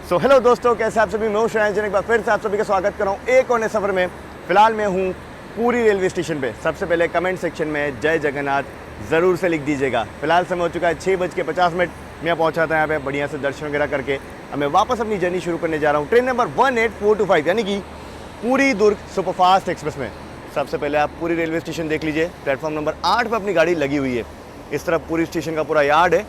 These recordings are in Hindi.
सो हेलो दोस्तों, कैसे आप सभी। मैं हूं श्रेयांश, एक बार फिर से आप सभी का स्वागत कर रहा हूं एक और नए सफ़र में। फिलहाल मैं हूं पूरी रेलवे स्टेशन पे। सबसे पहले कमेंट सेक्शन में जय जगन्नाथ ज़रूर से लिख दीजिएगा। फिलहाल समय हो चुका है 6:50। मैं पहुंचा था यहाँ पे बढ़िया से दर्शन वगैरह करके। अब मैं वापस अपनी जर्नी शुरू करने जा रहा हूँ ट्रेन नंबर 18425 यानी कि पूरी दुर्ग सुपरफास्ट एक्सप्रेस में। सबसे पहले आप पूरी रेलवे स्टेशन देख लीजिए। प्लेटफॉर्म नंबर 8 पर अपनी गाड़ी लगी हुई है। इस तरफ पूरी स्टेशन का पूरा यार्ड है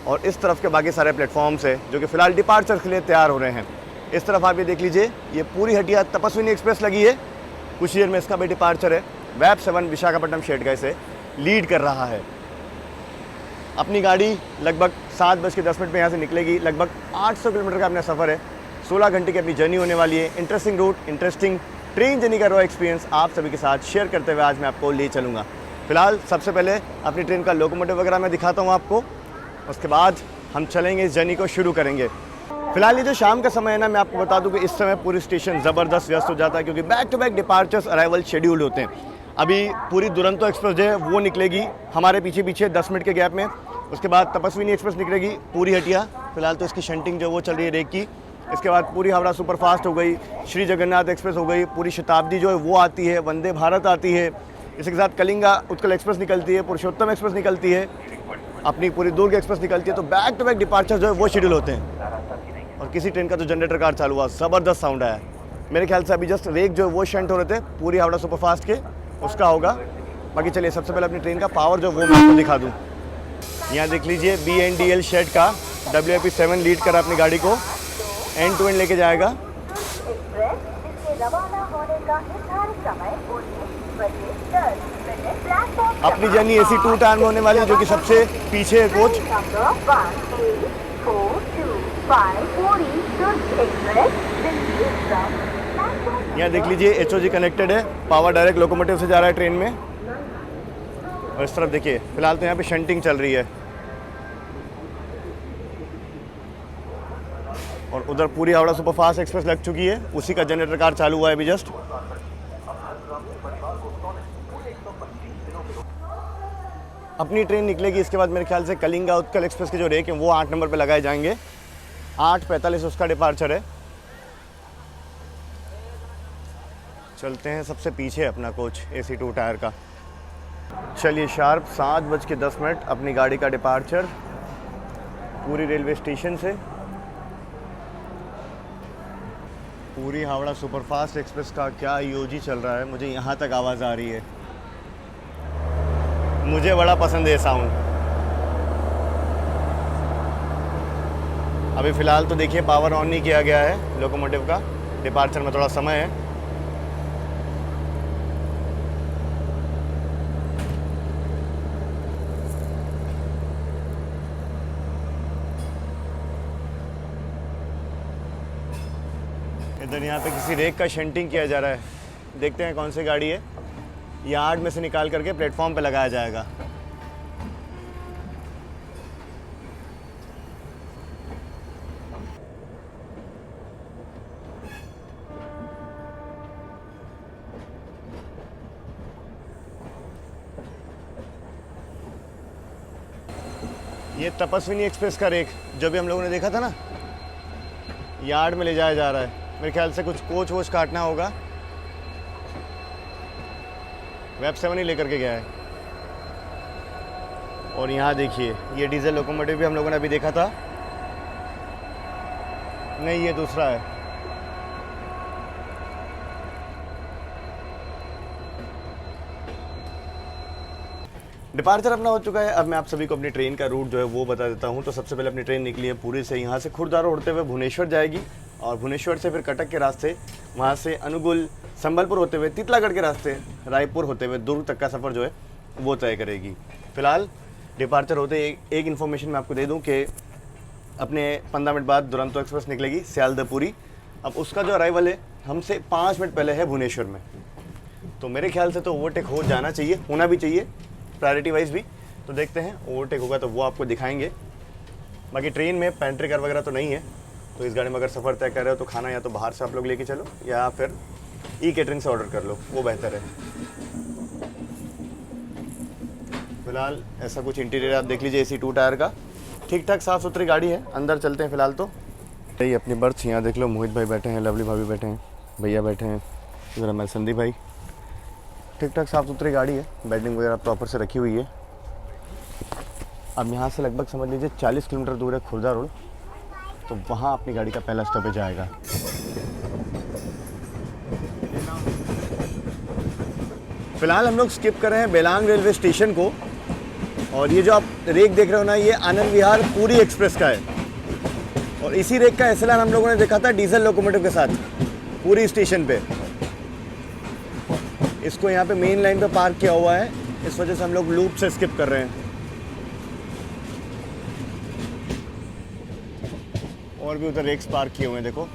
और इस तरफ के बाकी सारे प्लेटफॉर्म्स है जो कि फ़िलहाल डिपार्चर के लिए तैयार हो रहे हैं। इस तरफ आप ये देख लीजिए, ये पूरी हटिया तपस्विनी एक्सप्रेस लगी है। कुछ देर में इसका भी डिपार्चर है। वेब 7 विशाखापट्टनम शेडगांव से लीड कर रहा है। अपनी गाड़ी लगभग 7:10 पे यहाँ से निकलेगी। लगभग 800 किलोमीटर का अपना सफ़र है। 16 घंटे की अपनी जर्नी होने वाली है। Interesting route, interesting train journey का रॉ एक्सपीरियंस आप सभी के साथ शेयर करते हुए आज मैं आपको ले चलूँगा। फिलहाल सबसे पहले अपनी ट्रेन का लोकोमोटिव वगैरह मैं दिखाता हूँ आपको, उसके बाद हम चलेंगे, इस जर्नी को शुरू करेंगे। फिलहाल ये जो शाम का समय है ना, मैं आपको बता दूं कि इस समय पूरी स्टेशन ज़बरदस्त व्यस्त हो जाता है क्योंकि back to back departures arrival scheduled होते हैं। अभी पूरी दुरंतो एक्सप्रेस जो है वो निकलेगी हमारे पीछे 10 मिनट के गैप में। उसके बाद तपस्विनी एक्सप्रेस निकलेगी पूरी हटिया। फिलहाल तो इसकी शंटिंग जो वो चल रही है रेक की। इसके बाद पूरी हावड़ा सुपरफास्ट हो गई, श्री जगन्नाथ एक्सप्रेस हो गई, पूरी शताब्दी जो है वो आती है, वंदे भारत आती है, इसके साथ कलिंगा उत्कल एक्सप्रेस निकलती है, पुरुषोत्तम एक्सप्रेस निकलती है, अपनी पूरी दुर्ग एक्सप्रेस निकलती है। तो बैक टू बैक डिपार्चर जो है वो शेड्यूल होते हैं। और किसी ट्रेन का तो जनरेटर कार चालू हुआ, ज़बरदस्त साउंड आया। मेरे ख्याल से अभी जस्ट रेक जो है वो शंट हो रहे थे पूरी हावड़ा सुपरफास्ट के, उसका होगा। बाकी चलिए सबसे पहले अपनी ट्रेन का पावर जो वो मैं आपको दिखा दूँ। यहाँ देख लीजिए BNDL शेड का WIP7 लीड कर अपनी गाड़ी को एंड टू एंड लेके जाएगा। अपनी जर्नी AC 2 टायर में होने वाली है जो कि सबसे पीछे है कोच। यहाँ देख लीजिए HOG कनेक्टेड है, पावर डायरेक्ट लोकोमोटिव से जा रहा है ट्रेन में। और इस तरफ देखिए फिलहाल तो यहाँ पे शंटिंग चल रही है और उधर पूरी हावड़ा सुपरफास्ट एक्सप्रेस लग चुकी है, उसी का जनरेटर कार चालू हुआ है अभी जस्ट। अपनी ट्रेन निकलेगी इसके बाद मेरे ख्याल से कलिंगा उत्कल एक्सप्रेस के जो रेक हैं वो 8 नंबर पे लगाए जाएंगे। 8:45 उसका डिपार्चर है। चलते हैं सबसे पीछे अपना कोच AC 2 टायर का। चलिए शार्प 7:10 अपनी गाड़ी का डिपार्चर पूरी रेलवे स्टेशन से। पूरी हावड़ा सुपरफास्ट एक्सप्रेस का क्या EOG चल रहा है, मुझे यहाँ तक आवाज़ आ रही है। मुझे बड़ा पसंद है साउंड। अभी फ़िलहाल तो देखिए पावर ऑन नहीं किया गया है लोकोमोटिव का, डिपार्चर में थोड़ा समय है। इधर यहाँ पे किसी रेक का शंटिंग किया जा रहा है, देखते हैं कौन सी गाड़ी है। यार्ड में से निकाल करके प्लेटफॉर्म पे लगाया जाएगा। ये तपस्विनी एक्सप्रेस का रेक जो भी हम लोगों ने देखा था ना, यार्ड में ले जाया जा रहा है। मेरे ख्याल से कुछ कोच वोच काटना होगा। वेब 7 ही लेकर के गया है। और यहाँ देखिए ये डीजल लोकोमोटिव भी हम लोगों ने अभी देखा था। नहीं, ये दूसरा है। डिपार्चर अपना हो चुका है। अब मैं आप सभी को अपनी ट्रेन का रूट जो है वो बता देता हूँ। तो सबसे पहले अपनी ट्रेन निकली है पूरी से, यहाँ से खुर्दारो होते हुए भुवनेश्वर जाएगी और भुवनेश्वर से फिर कटक के रास्ते, वहाँ से अनुगुल, संबलपुर होते हुए तितलागढ़ के रास्ते रायपुर होते हुए दुर्ग तक का सफ़र जो है वो तय करेगी। फिलहाल डिपार्चर होते एक इन्फॉर्मेशन मैं आपको दे दूं कि अपने 15 मिनट बाद दुरंतो एक्सप्रेस निकलेगी सियालदहपुरी। अब उसका जो अराइवल है हमसे 5 मिनट पहले है भुवनेश्वर में। तो मेरे ख्याल से तो ओवरटेक हो जाना चाहिए, होना भी चाहिए प्रायोरिटी वाइज भी। तो देखते हैं ओवरटेक होगा तो वो आपको दिखाएंगे। बाकी ट्रेन में पेंट्री कार वगैरह तो नहीं है, तो इस गाड़ी में अगर सफ़र तय कर रहे हो तो खाना या तो बाहर से आप लोग लेके चलो या फिर ई-कैटरिंग से ऑर्डर कर लो, वो बेहतर है। फिलहाल ऐसा कुछ इंटीरियर आप देख लीजिए AC 2 टायर का, ठीक ठाक साफ़ सुथरी गाड़ी है। अंदर चलते हैं फिलहाल तो। ये अपनी बर्थ यहाँ देख लो, मोहित भाई बैठे हैं, लवली भाभी बैठे हैं, भैया बैठे हैं, इधर हमारे संदीप भाई। ठीक ठाक साफ़ सुथरी गाड़ी है, बेडिंग वगैरह प्रॉपर से रखी हुई है। अब यहाँ से लगभग समझ लीजिए 40 किलोमीटर दूर है खुर्दा रोड, तो वहाँ अपनी गाड़ी का पहला स्टॉपेज आएगा। फिलहाल हम लोग स्किप कर रहे हैं बेलांग रेलवे स्टेशन को, और ये जो आप रेक देख रहे हो ना, ये आनंद विहार पूरी एक्सप्रेस का है। और इसी रेक का एसएलआर हम लोगों ने देखा था डीजल लोकोमोटिव के साथ पूरी स्टेशन पे। इसको यहाँ पे मेन लाइन पे पार्क किया हुआ है, इस वजह से हम लोग लूप से स्किप कर रहे हैं। और भी उधर रेक्स पार्क किए हुए हैं, देखो।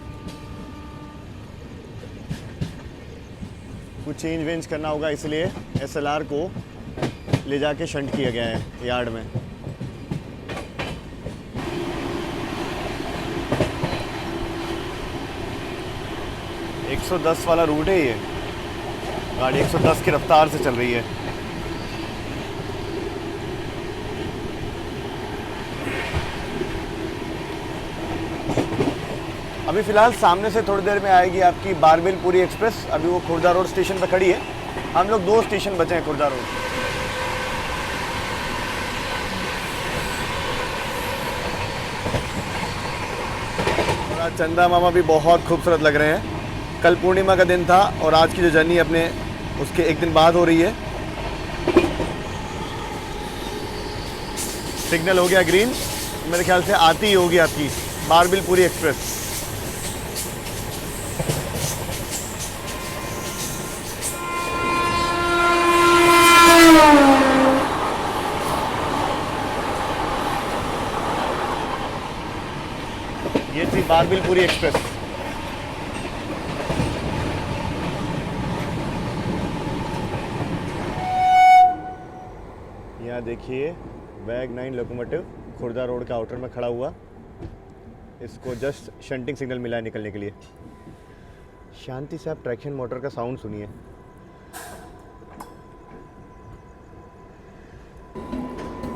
कुछ चेंज वेंज करना होगा, इसलिए एसएलआर को ले जाके शंट किया गया है यार्ड में। एक 110 वाला रूट है ये, गाड़ी 110 की रफ्तार से चल रही है। अभी फ़िलहाल सामने से थोड़ी देर में आएगी आपकी बारबेलपुरी एक्सप्रेस। अभी वो खुर्दा रोड स्टेशन पर खड़ी है। हम लोग 2 स्टेशन बचे हैं खुर्दा रोड। और आज चंदा मामा भी बहुत खूबसूरत लग रहे हैं। कल पूर्णिमा का दिन था और आज की जो जर्नी अपने उसके एक दिन बाद हो रही है। सिग्नल हो गया ग्रीन, मेरे ख्याल से आती ही होगी आपकी बारबेलपुरी एक्सप्रेस। ये थी बारबेलपुरी एक्सप्रेस। यहाँ देखिए वैग 9 लोकोमोटिव खुर्दा रोड के आउटर में खड़ा हुआ। इसको जस्ट शंटिंग सिग्नल मिला है निकलने के लिए। शांति से आप ट्रैक्शन मोटर का साउंड सुनिए।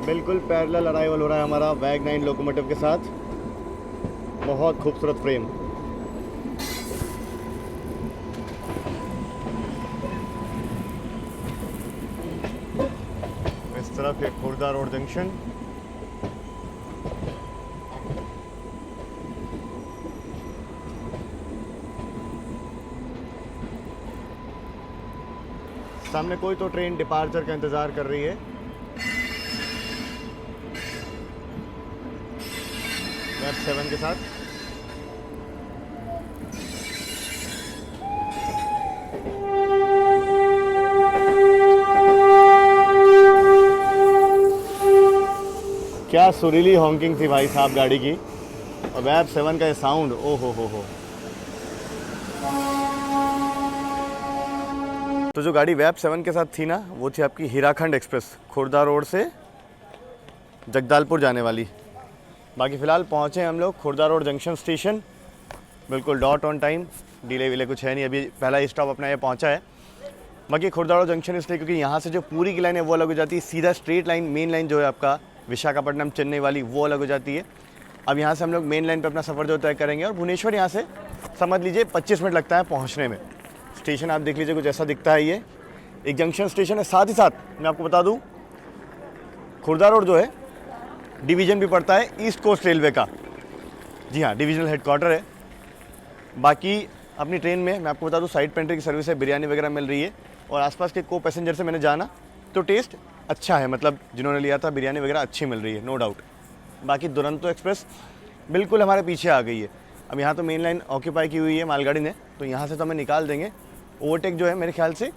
बिल्कुल पैरेलल अराइवल हो रहा है हमारा वैग 9 लोकोमोटिव के साथ। बहुत खूबसूरत फ्रेम। इस तरफ एक खुर्दा रोड जंक्शन। सामने कोई तो ट्रेन डिपार्चर का इंतजार कर रही है। वेब 7 के साथ। क्या सुरीली हॉकिंग थी भाई साहब गाड़ी की। और वेब 7 का ये साउंड, ओ हो। तो जो गाड़ी वेब 7 के साथ थी ना, वो थी आपकी हीराखंड एक्सप्रेस, खुर्दा रोड से जगदालपुर जाने वाली। बाकी फ़िलहाल पहुँचे हम लोग खुर्दा रोड जंक्शन स्टेशन, बिल्कुल डॉट ऑन टाइम। डिले विले कुछ है नहीं, अभी पहला स्टॉप अपना ये पहुँचा है। बाकी खुर्दा रोड जंक्शन इसलिए क्योंकि यहाँ से जो पूरी की लाइन है वो अलग हो जाती है। सीधा स्ट्रेट लाइन, मेन लाइन जो है आपका विशाखापट्टनम चेन्नई वाली, वो अलग हो जाती है। अब यहाँ से हम लोग मेन लाइन पे अपना सफ़र जो तय करेंगे। और भुवनेश्वर यहाँ से समझ लीजिए 25 मिनट लगता है पहुँचने में। स्टेशन आप देख लीजिए, कुछ ऐसा दिखता है। ये एक जंक्शन स्टेशन है। साथ ही साथ मैं आपको बता दूँ, खुर्दा रोड जो है डिवीज़न भी पड़ता है ईस्ट कोस्ट रेलवे का। जी हाँ, डिविजनल हेडक्वार्टर है। बाकी अपनी ट्रेन में मैं आपको बता दूँ साइड पेंट्री की सर्विस है, बिरयानी वगैरह मिल रही है। और आसपास के को पैसेंजर से मैंने जाना तो टेस्ट अच्छा है, मतलब जिन्होंने लिया था बिरयानी वगैरह अच्छी मिल रही है, नो डाउट। बाकी दुरंतो एक्सप्रेस बिल्कुल हमारे पीछे आ गई है। अब यहाँ तो मेन लाइन ऑक्यूपाई की हुई है मालगाड़ी ने, तो यहाँ से तो हमें निकाल देंगे। ओवरटेक जो है मेरे ख्याल से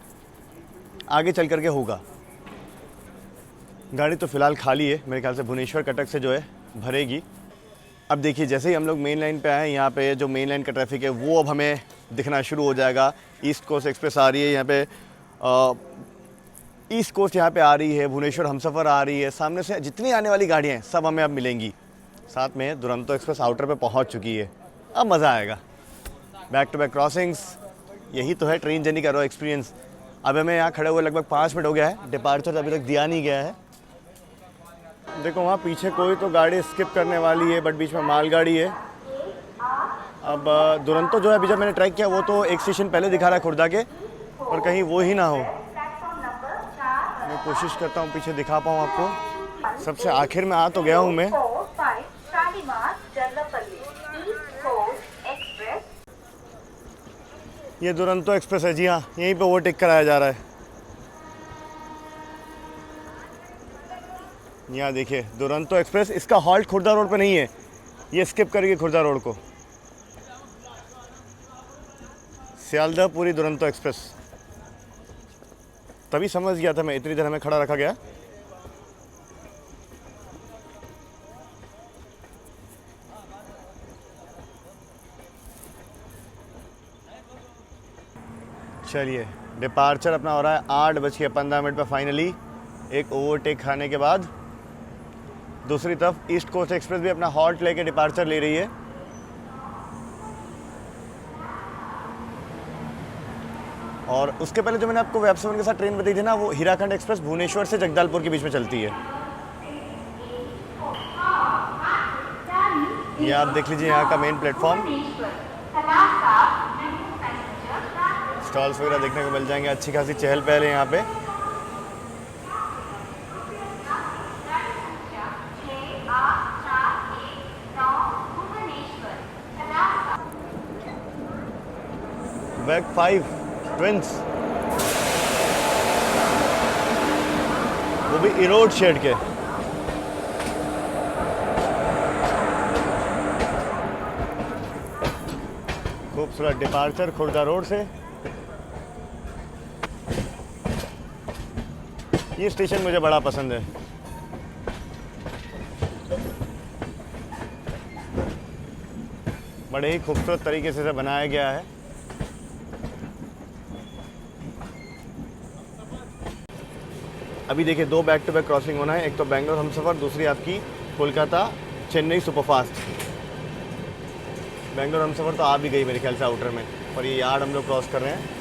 आगे चल करके होगा। गाड़ी तो फ़िलहाल खाली है, मेरे ख्याल से भुवनेश्वर कटक से जो है भरेगी। अब देखिए जैसे ही हम लोग मेन लाइन पे आए, यहाँ पे जो मेन लाइन का ट्रैफिक है वो अब हमें दिखना शुरू हो जाएगा। ईस्ट कोस्ट एक्सप्रेस आ रही है यहाँ पे, ईस्ट कोस्ट यहाँ पे आ रही है, भुवनेश्वर हमसफ़र आ रही है। सामने से जितनी आने वाली गाड़ियाँ हैं सब हमें अब मिलेंगी। साथ में दुरंतो एक्सप्रेस आउटर पे पहुँच चुकी है। अब मज़ा आएगा। बैक टू बैक क्रॉसिंग्स, यही तो है ट्रेन जर्नी का रो एक्सपीरियंस। अब हमें यहाँ खड़े हुए लगभग 5 मिनट हो गया है, डिपार्चर अभी तक दिया नहीं गया है। देखो वहाँ पीछे कोई तो गाड़ी स्किप करने वाली है, बट बीच में मालगाड़ी है। अब दुरंतो जो है अभी जब मैंने ट्रैक किया वो तो एक स्टेशन पहले दिखा रहा है खुर्दा के, और कहीं वो ही ना हो। मैं कोशिश करता हूँ पीछे दिखा पाऊँ आपको। सबसे आखिर में आ तो गया हूँ मैं। ये दुरंतो एक्सप्रेस है जी हाँ, यहीं पे ओवरटेक कराया जा रहा है। यहाँ देखिए दुरंतो एक्सप्रेस, इसका हॉल्ट खुर्दा रोड पे नहीं है, ये स्किप करेगी खुर्दा रोड को। सियालदह पूरी दुरंतो एक्सप्रेस, तभी समझ गया था मैं, इतनी देर हमें खड़ा रखा गया। चलिए डिपार्चर अपना हो रहा है 8:15 पे फाइनली, एक ओवरटेक खाने के बाद। दूसरी तरफ ईस्ट कोस्ट एक्सप्रेस भी अपना हॉल्ट लेके डिपार्चर ले रही है। और उसके पहले जो मैंने आपको वेब 7 के साथ ट्रेन बताई थी ना, वो हीराखंड एक्सप्रेस भुवनेश्वर से जगदलपुर के बीच में चलती है। ये आप देख लीजिए यहाँ का मेन प्लेटफॉर्म, स्टॉल्स वगैरह देखने को मिल जाएंगे, अच्छी खासी चहल पहल है यहाँ पे। बैक 5 ट्विंस, वो भी इरोड शेड के। खूबसूरत डिपार्चर खुर्दा रोड से। ये स्टेशन मुझे बड़ा पसंद है। बड़े ही खूबसूरत तरीके से बनाया गया है। अभी देखिए 2 बैक टू बैक क्रॉसिंग होना है, एक तो बेंगलोर हमसफ़र, दूसरी आपकी कोलकाता चेन्नई सुपरफास्ट। बेंगलोर हमसफ़र तो आ भी गई मेरे ख्याल से आउटर में, और ये यार्ड हम लोग क्रॉस कर रहे हैं।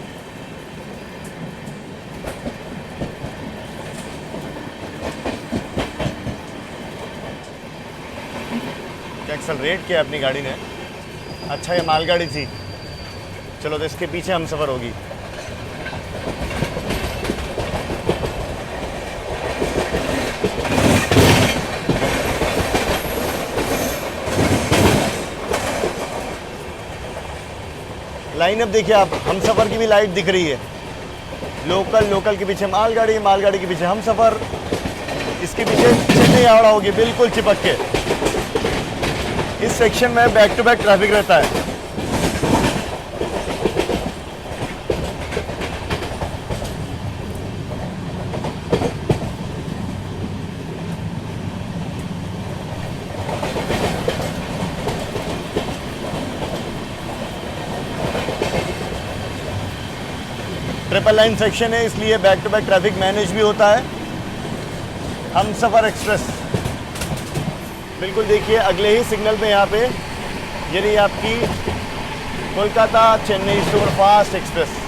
एक्सेलरेट किया अपनी गाड़ी ने, अच्छा ये मालगाड़ी थी। चलो तो इसके पीछे हमसफ़र होगी। लाइन अब देखिए आप, हमसफ़र की भी लाइट दिख रही है। लोकल के पीछे मालगाड़ी, मालगाड़ी के पीछे हमसफ़र, इसके पीछे चेन्नई हावड़ा होगी बिल्कुल चिपक के। इस सेक्शन में बैक टू बैक ट्रैफिक रहता है। ट्रिपल लाइन सेक्शन है, इसलिए back to back traffic manage भी होता है। हमसफ़र एक्सप्रेस बिल्कुल देखिए अगले ही सिग्नल पे यहाँ पे, यानी आपकी Kolkata Chennai superfast express.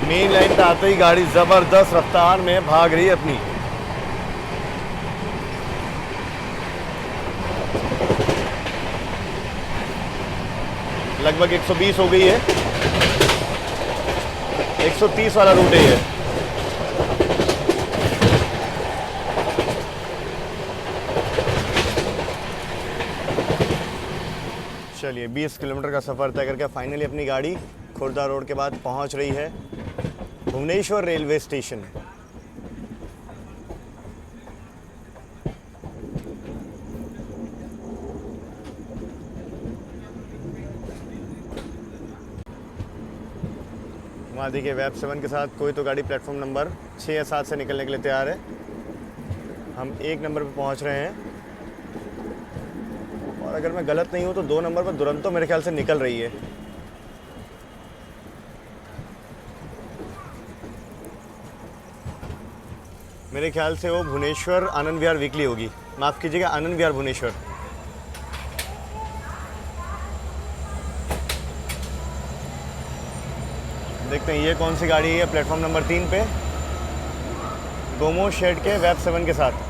Main line पे आते ही गाड़ी ज़बरदस्त रफ्तार में भाग रही है अपनी। लगभग 120 हो गई है, 130 वाला रूट है ये। चलिए 20 किलोमीटर का सफ़र तय करके फाइनली अपनी गाड़ी खुर्दा रोड के बाद पहुंच रही है भुवनेश्वर रेलवे स्टेशन। वहाँ देखिए वेब 7 के साथ कोई तो गाड़ी प्लेटफॉर्म नंबर 6 या 7 से निकलने के लिए तैयार है। हम 1 नंबर पर पहुँच रहे हैं, और अगर मैं गलत नहीं हूँ तो 2 नंबर पर दुरंतो मेरे ख्याल से निकल रही है। मेरे ख्याल से वो भुवनेश्वर आनंद विहार वीकली होगी, माफ़ कीजिएगा, आनंद विहार भुवनेश्वर। देखते हैं ये कौन सी गाड़ी है प्लेटफॉर्म नंबर 3 पे, गोमो शेड के वेब 7 के साथ।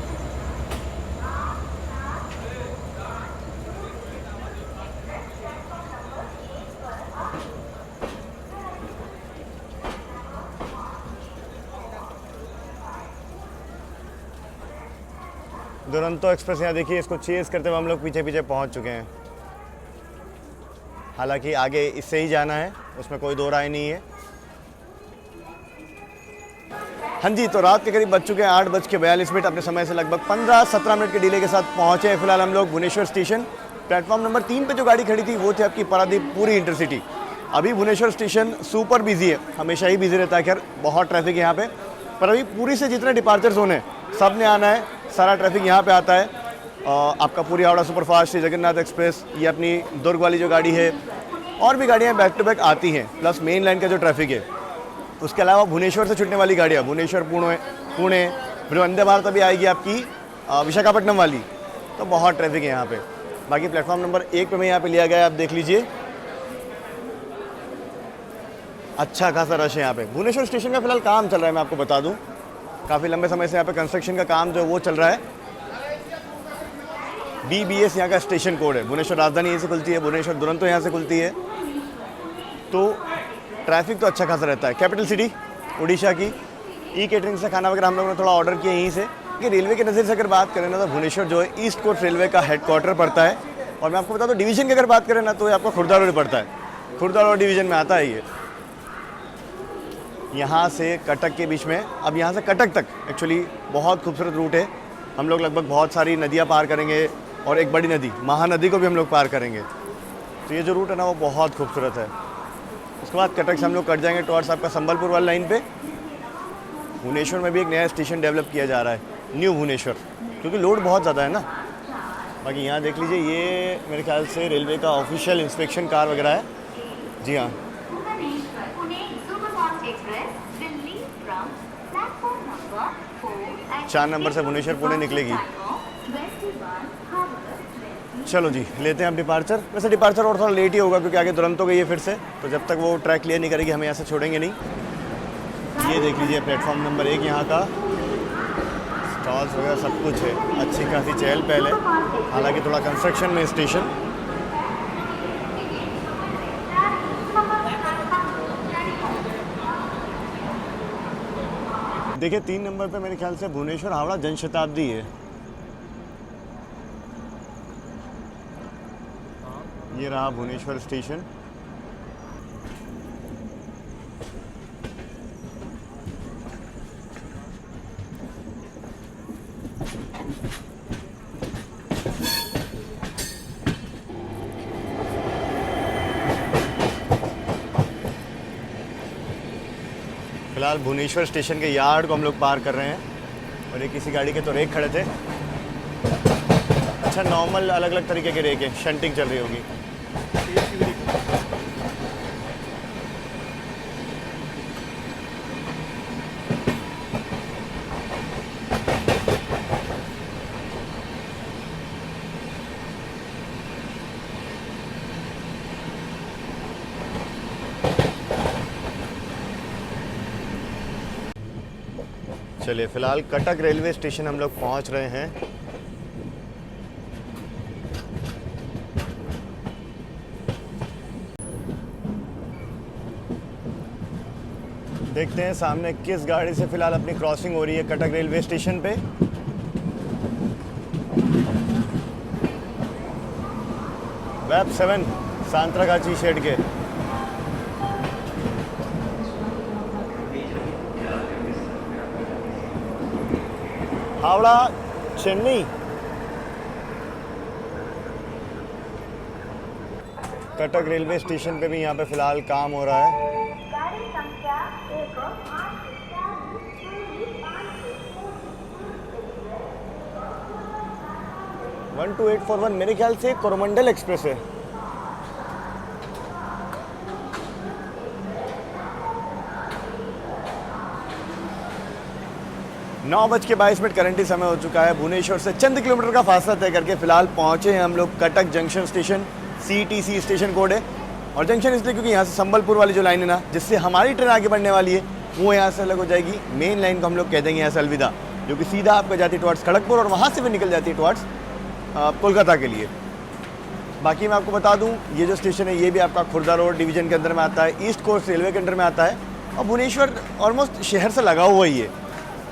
दुरंतो एक्सप्रेस यहाँ देखिए, इसको चेस करते हुए हम लोग पीछे पीछे पहुँच चुके हैं। हालांकि आगे इससे ही जाना है, उसमें कोई दो राय नहीं है। हाँ जी, तो रात के करीब बज चुके हैं 8:42। अपने समय से लगभग 15-17 मिनट के डिले के साथ पहुँचे हैं फिलहाल हम लोग भुवनेश्वर स्टेशन। प्लेटफॉर्म नंबर 3 पे जो गाड़ी खड़ी थी वो थी आपकी पारादीप पूरी इंटरसिटी। अभी भुवनेश्वर स्टेशन सुपर बिजी है, हमेशा ही बिजी रहता है, खैर बहुत ट्रैफिक है यहाँ पे। पर अभी पूरी से जितने डिपार्चर जोन है सब ने आना है, सारा ट्रैफिक यहाँ पे आता है। आपका पूरी हावड़ा सुपरफास्ट, श्री जगन्नाथ एक्सप्रेस, ये अपनी दुर्ग वाली जो गाड़ी है, और भी गाड़ियाँ बैक टू बैक आती हैं, प्लस मेन लाइन का जो ट्रैफिक है। उसके अलावा भुवनेश्वर से छुटने वाली गाड़ियाँ, भुवनेश्वर पुणे, फिर वंदे भारत अभी आएगी आपकी विशाखापट्टनम वाली, तो बहुत ट्रैफिक है यहाँ पे। बाकी प्लेटफॉर्म नंबर 1 पे मैं यहाँ पे लिया गया है, आप देख लीजिए, अच्छा खासा रश है यहाँ पे। भुवनेश्वर स्टेशन का फिलहाल काम चल रहा है, मैं आपको बता दूँ, काफ़ी लंबे समय से यहाँ पे कंस्ट्रक्शन का काम जो वो चल रहा है। BBS यहाँ का स्टेशन कोड है। भुवनेश्वर राजधानी यहीं से खुलती है, भुवनेश्वर दुरंतो यहाँ से खुलती है, तो ट्रैफिक तो अच्छा खासा रहता है। कैपिटल सिटी उड़ीसा की, ई केटरिंग से खाना वगैरह हम लोगों ने थोड़ा ऑर्डर किया यहीं से। कि रेलवे के नज़र से अगर बात करें ना, तो भुवनेश्वर जो है ईस्ट कोस्ट रेलवे का हेडक्वार्टर पड़ता है। और मैं आपको बता दूँ डिवीज़न की अगर बात करें ना, तो ये आपका खुर्दा रोड पड़ता है, खुर्दा रोड डिवीज़न में आता है ये। यहाँ से कटक के बीच में, अब यहाँ से कटक तक एक्चुअली बहुत खूबसूरत रूट है। हम लोग लगभग बहुत सारी नदियाँ पार करेंगे और एक बड़ी नदी महानदी को भी हम लोग पार करेंगे, तो ये जो रूट है ना वो बहुत खूबसूरत है। उसके बाद कटक से हम लोग कट जाएंगे टुवर्ड्स आपका संबलपुर वाली लाइन पे। भुवनेश्वर में भी एक नया स्टेशन डेवलप किया जा रहा है, न्यू भुवनेश्वर, क्योंकि लोड बहुत ज़्यादा है ना। बाकी यहाँ देख लीजिए, ये मेरे ख्याल से रेलवे का ऑफिशियल इंस्पेक्शन कार वगैरह है। जी हाँ, 4 नंबर से भुवनेश्वर पुणे निकलेगी। चलो जी, लेते हैं अब डिपार्चर। वैसे डिपार्चर और थोड़ा लेट ही होगा, क्योंकि आगे दुरंतो गई है फिर से, तो जब तक वो ट्रैक क्लियर नहीं करेगी हमें यहाँ से छोड़ेंगे नहीं। ये देख लीजिए प्लेटफॉर्म नंबर 1 यहाँ का, स्टॉल्स वगैरह सब कुछ है, अच्छी खासी चहल पहल है। हालांकि थोड़ा कंस्ट्रक्शन में स्टेशन। देखिए 3 नंबर पे मेरे ख्याल से भुवनेश्वर हावड़ा जनशताब्दी है। ये रहा भुवनेश्वर स्टेशन। फिलहाल भुवनेश्वर स्टेशन के यार्ड को हम लोग पार कर रहे हैं, और ये किसी गाड़ी के तो रेक खड़े थे। अच्छा, नॉर्मल अलग अलग तरीके के रेक है, शंटिंग चल रही होगी। चलिए, फिलहाल कटक रेलवे स्टेशन हम लोग पहुंच रहे हैं। देखते हैं सामने किस गाड़ी से फिलहाल अपनी क्रॉसिंग हो रही है कटक रेलवे स्टेशन पे। वेब 7 सांतरागाची शेड के। हावड़ा चेन्नई, कटक रेलवे स्टेशन पे भी यहाँ पे फिलहाल काम हो रहा है। 12841 मेरे ख्याल से कोरोमंडल एक्सप्रेस है। 9:22 करंटली समय हो चुका है। भुवनेश्वर से चंद किलोमीटर का फासला तय करके फिलहाल पहुंचे हैं हम लोग Cuttack junction station. CTC station code है और जंक्शन इसलिए क्योंकि यहाँ से संबलपुर वाली जो लाइन है ना, जिससे हमारी ट्रेन आगे बढ़ने वाली है, वो यहाँ से अलग हो जाएगी। मेन लाइन को हम लोग कह देंगे यहाँ से अलविदा, जो कि सीधा आपका जाती है टुवर्ड्स खड़गपुर और वहाँ से भी निकल जाती है टुवर्ड्स कोलकाता के लिए। बाकी मैं आपको बता दूं, ये जो स्टेशन है ये भी आपका खुर्दा रोड डिवीजन के अंदर में आता है, ईस्ट कोस्ट रेलवे के अंदर में आता है और भुवनेश्वर ऑलमोस्ट शहर से लगा हुआ ही है।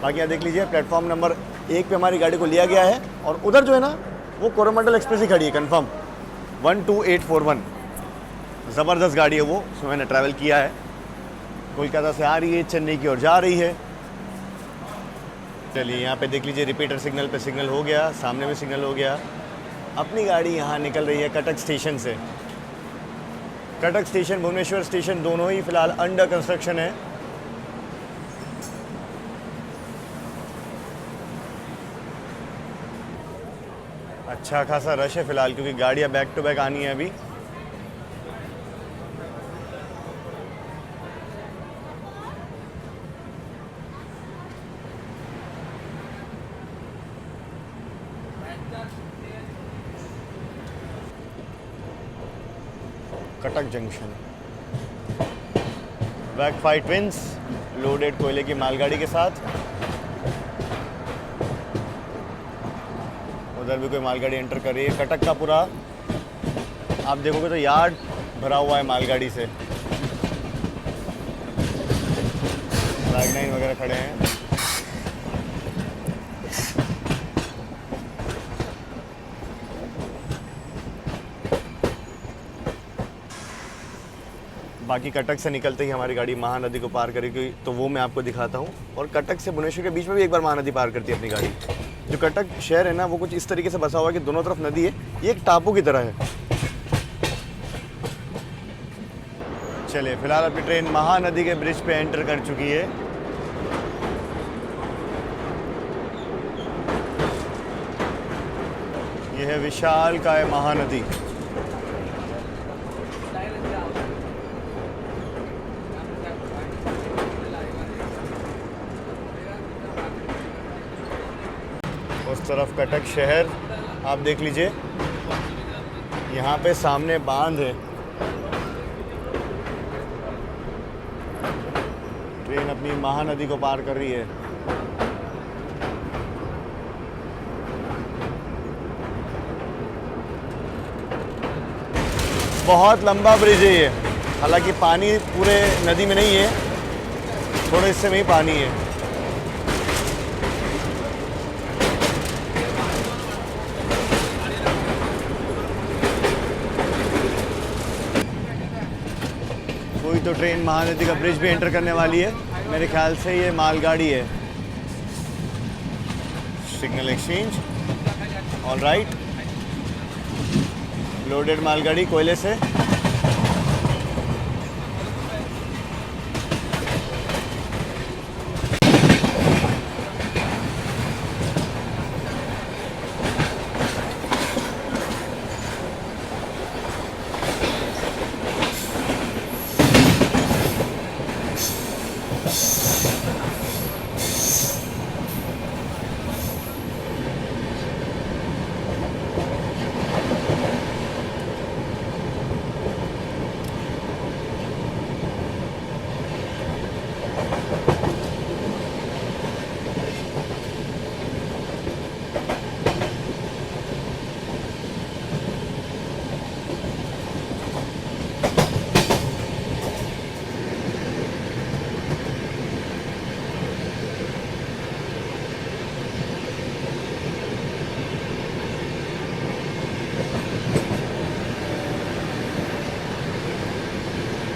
बाकी यहाँ देख लीजिए प्लेटफॉर्म नंबर 1 पे हमारी गाड़ी को लिया गया है और उधर जो है ना वो कोरोमंडल एक्सप्रेस ही खड़ी है कन्फर्म 12841। ज़बरदस्त गाड़ी है वो, उसमें मैंने ट्रैवल किया है। कोलकाता से आ रही है, चेन्नई की ओर जा रही है। चलिए यहाँ पे देख लीजिए रिपीटर सिग्नल पे सिग्नल हो गया, सामने में सिग्नल हो गया। अपनी गाड़ी यहाँ निकल रही है कटक स्टेशन से। कटक स्टेशन भुवनेश्वर स्टेशन दोनों ही फिलहाल अंडर कंस्ट्रक्शन है। अच्छा खासा रश है फिलहाल क्योंकि गाड़ियाँ बैक टू बैक आनी है अभी। कटक जंक्शन वैकफाई ट्विंस लोडेड कोयले की मालगाड़ी के साथ। उधर भी कोई मालगाड़ी एंटर कर रही है। कटक का पूरा आप देखोगे तो यार्ड भरा हुआ है मालगाड़ी से। फ्लैग 9 वगैरह खड़े हैं। बाकी कटक से निकलते ही हमारी गाड़ी महानदी को पार करेगी तो वो मैं आपको दिखाता हूँ। और कटक से भुवनेश्वर के बीच में भी एक बार महानदी पार करती है अपनी गाड़ी। जो कटक शहर है ना वो कुछ इस तरीके से बसा हुआ है कि दोनों तरफ नदी है, ये एक टापू की तरह है। चलिए फिलहाल अपनी ट्रेन महानदी के ब्रिज पे एंटर कर चुकी है। यह है विशाल काय महानदी। उस तरफ कटक शहर आप देख लीजिए, यहाँ पे सामने बांध है। ट्रेन अपनी महानदी को पार कर रही है। बहुत लंबा ब्रिज है ये, हालांकि पानी पूरे नदी में नहीं है, थोड़े हिस्से में ही पानी है। कोई तो ट्रेन महानदी का ब्रिज भी एंटर करने वाली है। मेरे ख्याल से ये मालगाड़ी है। Signal exchange all right. Loaded मालगाड़ी कोयले से।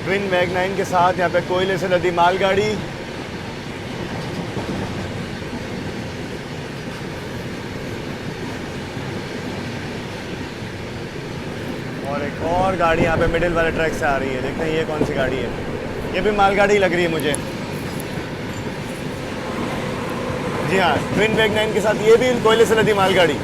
ट्विन मैग 9 के साथ यहाँ पे कोयले से लदी मालगाड़ी। और एक और गाड़ी यहाँ पे मिडिल वाले ट्रैक से आ रही है। देखते हैं ये कौन सी गाड़ी है। ये भी मालगाड़ी लग रही है मुझे। जी हाँ, ट्विन मैग 9 के साथ ये भी कोयले से लदी मालगाड़ी।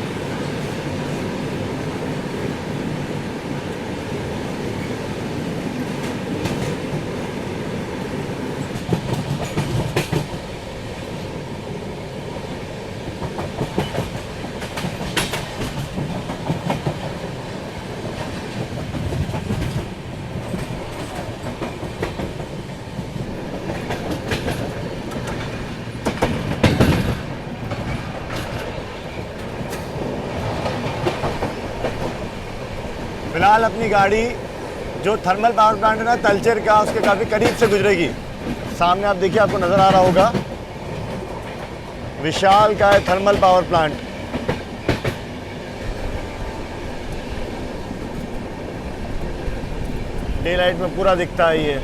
फिलहाल अपनी गाड़ी जो थर्मल पावर प्लांट है ना तलचेर का, उसके काफ़ी करीब से गुजरेगी। सामने आप देखिए, आपको नज़र आ रहा होगा विशाल का है thermal power plant. Day light में पूरा दिखता है ये।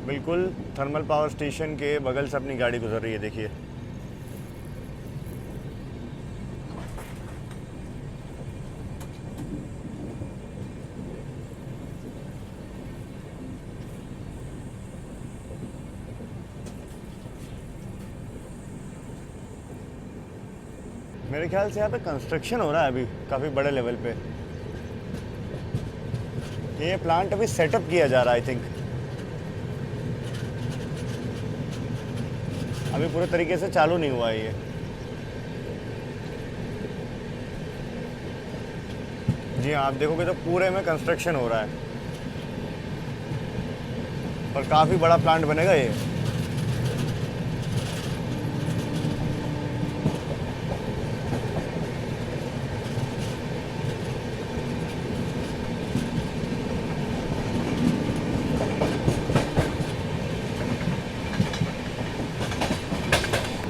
बिल्कुल थर्मल पावर स्टेशन के बगल से अपनी गाड़ी गुजर रही है, देखिए। मेरे ख्याल से यहाँ पे कंस्ट्रक्शन हो रहा है अभी काफ़ी बड़े लेवल पे। ये प्लांट अभी सेटअप किया जा रहा है, आई थिंक। अभी पूरे तरीके से चालू नहीं हुआ है ये। जी हाँ, आप देखोगे तो पूरे में कंस्ट्रक्शन हो रहा है और काफ़ी बड़ा प्लांट बनेगा ये।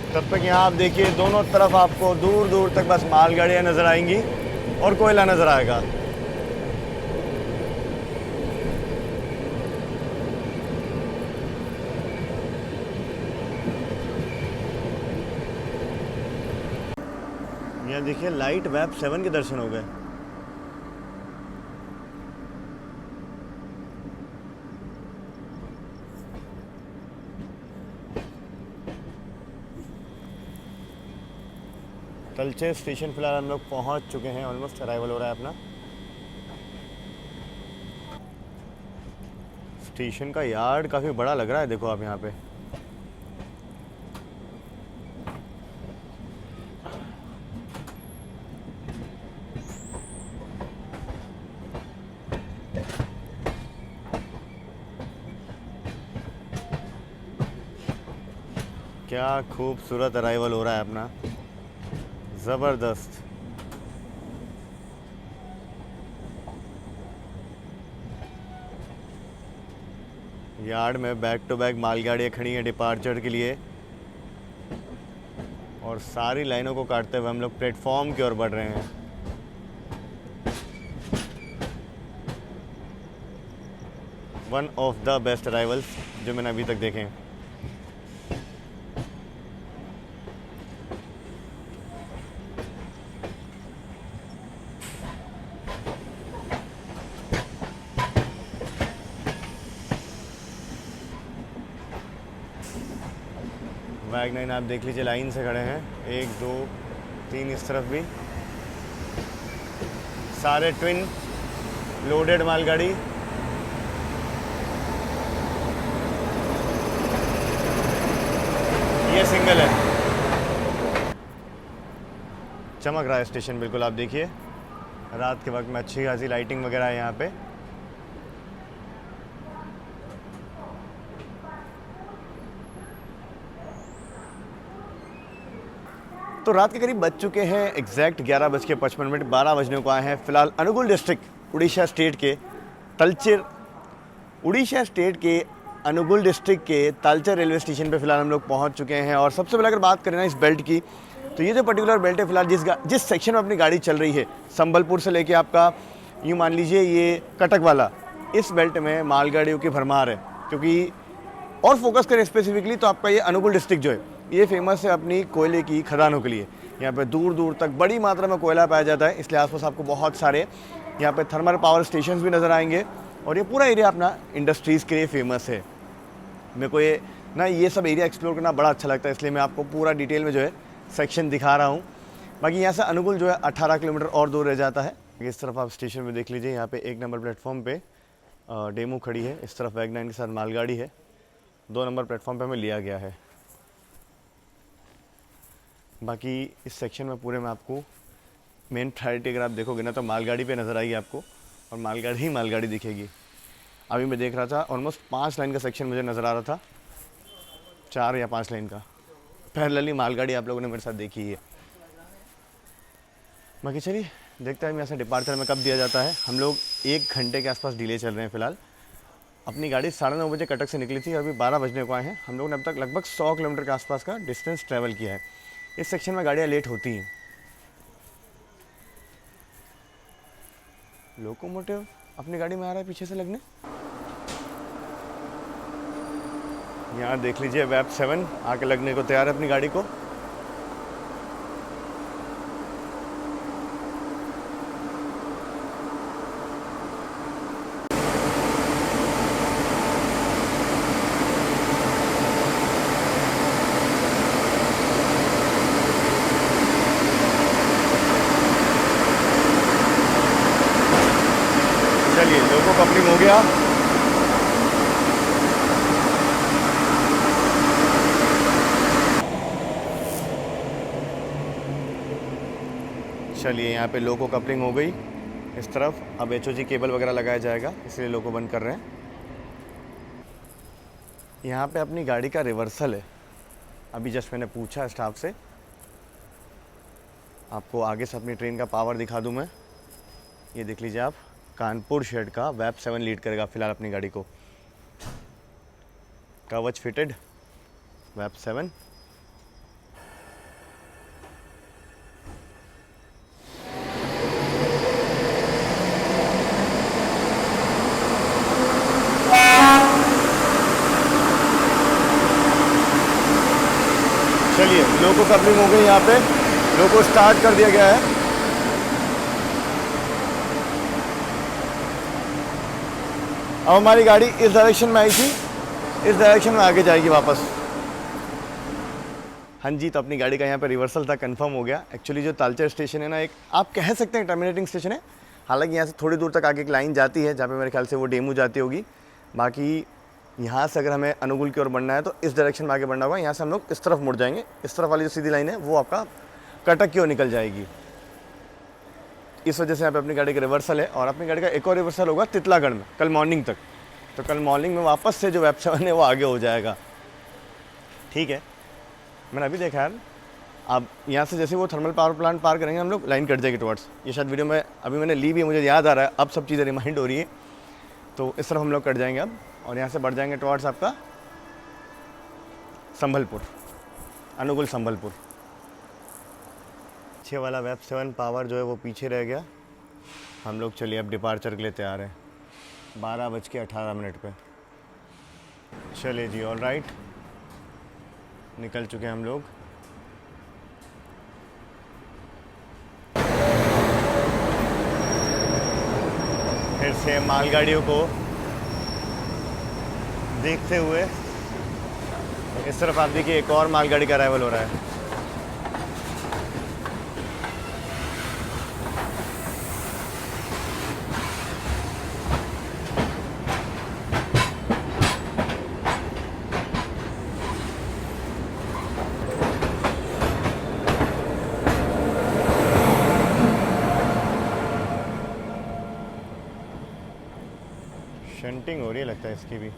तब तक यहाँ आप देखिए, दोनों तरफ आपको दूर दूर तक बस मालगाड़ियाँ नज़र आएंगी और कोयला नज़र आएगा। यहाँ देखिए, लाइट वेब 7 के दर्शन हो गए। तलचेर स्टेशन फिलहाल हम लोग पहुंच चुके हैं, ऑलमोस्ट अराइवल हो रहा है अपना। स्टेशन का यार्ड काफ़ी बड़ा लग रहा है, देखो आप यहाँ पे। क्या खूबसूरत अराइवल हो रहा है अपना, ज़बरदस्त। यार्ड में बैक टू बैक मालगाड़ियाँ खड़ी हैं डिपार्चर के लिए, और सारी लाइनों को काटते हुए हम लोग प्लेटफॉर्म की ओर बढ़ रहे हैं। One of the best arrivals जो मैंने अभी तक देखे हैं। वैगन आप देख लीजिए, लाइन से खड़े हैं, 1 2 3, इस तरफ भी सारे ट्विन लोडेड मालगाड़ी। ये सिंगल है। चमक रहा है स्टेशन बिल्कुल, आप देखिए। रात के वक्त में अच्छी खासी लाइटिंग वगैरह है यहाँ पे। तो रात के करीब बज चुके हैं एग्जैक्ट 11:55, 12 बजने को आए हैं। फिलहाल अनुगुल डिस्ट्रिक्ट उड़ीसा स्टेट के तलचेर, उड़ीसा स्टेट के अनुगुल डिस्ट्रिक्ट के तालचेर रेलवे स्टेशन पे फिलहाल हम लोग पहुंच चुके हैं। और सबसे पहले अगर बात करें ना इस बेल्ट की, तो ये जो पर्टिकुलर बेल्ट है फिलहाल जिस सेक्शन में अपनी गाड़ी चल रही है, संबलपुर से लेके आपका यूँ मान लीजिए ये कटक वाला, इस बेल्ट में मालगाड़ियों की भरमार है। क्योंकि और फोकस करें स्पेसिफिकली तो आपका ये अनुगुल डिस्ट्रिक्ट जो है ये फेमस है अपनी कोयले की खदानों के लिए। यहाँ पे दूर दूर तक बड़ी मात्रा में कोयला पाया जाता है, इसलिए आसपास आपको बहुत सारे यहाँ पे थर्मल पावर स्टेशंस भी नज़र आएंगे। और ये पूरा एरिया अपना इंडस्ट्रीज़ के लिए फेमस है। मेरे को ये सब एरिया एक्सप्लोर करना बड़ा अच्छा लगता है, इसलिए मैं आपको पूरा डिटेल में जो है सेक्शन दिखा रहा हूँ। बाकी यहाँ से अनुगुल जो है 18 किलोमीटर और दूर रह जाता है। इस तरफ आप स्टेशन में देख लीजिए, यहाँ पे 1 नंबर प्लेटफॉर्म पे डेमो खड़ी है, इस तरफ वैगन के साथ मालगाड़ी है। 2 नंबर प्लेटफॉर्म पे हमें लिया गया है। बाकी इस सेक्शन में पूरे में आपको मेन प्रायोरिटी अगर आप देखोगे ना तो मालगाड़ी पे नज़र आएगी आपको, और मालगाड़ी ही मालगाड़ी दिखेगी। अभी मैं देख रहा था ऑलमोस्ट 5 लाइन का सेक्शन मुझे नज़र आ रहा था, 4 या 5 लाइन का। पैरेलली मालगाड़ी आप लोगों ने मेरे साथ देखी है। बाकी चलिए देखते हैं यहाँ से डिपार्चर में कब दिया जाता है। हम लोग 1 घंटे के आसपास डिले चल रहे हैं फ़िलहाल। अपनी गाड़ी 9:30 बजे कटक से निकली थी और अभी 12 बजने को आए हैं। हम लोगों ने अब तक लगभग 100 किलोमीटर के आसपास का डिस्टेंस ट्रैवल किया है। इस सेक्शन में गाड़ियाँ लेट होती हैं। लोकोमोटिव अपनी गाड़ी में आ रहा है पीछे से लगने। यहाँ देख लीजिए वैप 7 आके लगने को तैयार है अपनी गाड़ी को। चलिए लोगो कपलिंग हो गया। चलिए यहाँ पे लोको कपलिंग हो गई इस तरफ। अब एचओजी केबल वगैरह लगाया जाएगा, इसलिए लोको बंद कर रहे हैं। यहाँ पे अपनी गाड़ी का रिवर्सल है। अभी जस्ट मैंने पूछा स्टाफ से, आपको आगे से अपनी ट्रेन का पावर दिखा दूँ मैं। ये देख लीजिए आप, कानपुर शेड का वैप 7 लीड करेगा फिलहाल अपनी गाड़ी को। कवच फिटेड वैप 7। चलिए लोको कपलिंग हो गई, यहाँ पे लोको स्टार्ट कर दिया गया है। अब हमारी गाड़ी इस डायरेक्शन में आई थी, इस डायरेक्शन में आगे जाएगी वापस। हाँ जी, तो अपनी गाड़ी का यहाँ पे रिवर्सल था, कंफर्म हो गया। एक्चुअली जो तालचेर स्टेशन है ना, एक आप कह सकते हैं टर्मिनेटिंग स्टेशन है। हालांकि यहाँ से थोड़ी दूर तक आगे एक लाइन जाती है जहाँ पे मेरे ख्याल से वो डेमू जाती होगी। बाकी यहाँ से अगर हमें अनुगुल की ओर बढ़ना है तो इस डायरेक्शन में आगे बढ़ना होगा। यहाँ से हम लोग इस तरफ मुड़ जाएंगे। इस तरफ वाली जो सीधी लाइन है वो आपका कटक की ओर निकल जाएगी। इस वजह से यहाँ पे अपनी गाड़ी का रिवर्सल है। और अपनी गाड़ी का एक और रिवर्सल होगा तितलागढ़ में कल मॉर्निंग तक। तो कल मॉर्निंग में वापस से जो वैप 7 है वो आगे हो जाएगा। ठीक है, मैंने अभी देखा यार, अब यहाँ से जैसे वो थर्मल पावर प्लांट पार करेंगे हम लोग, लाइन कट जाएगी टुवर्ड्स। ये शायद वीडियो में अभी मैंने ली भी है, मुझे याद आ रहा है, अब सब चीज़ें रिमाइंड हो रही है। तो इस तरफ हम लोग कट जाएंगे अब, और यहाँ से बढ़ जाएंगे टुवर्ड्स आपका संभलपुर, अनुगुल संभलपुर। 6 वाला वैप 7 पावर जो है वो पीछे रह गया। हम लोग चलिए अब डिपार्चर के लिए तैयार हैं 12:18 पे। चलिए जी, ऑल राइट, निकल चुके हैं हम लोग। फिर से मालगाड़ियों को देखते हुए इस तरफ आप देखिए एक और मालगाड़ी का अराइवल हो रहा है। शंटिंग हो रही है लगता है इसकी भी,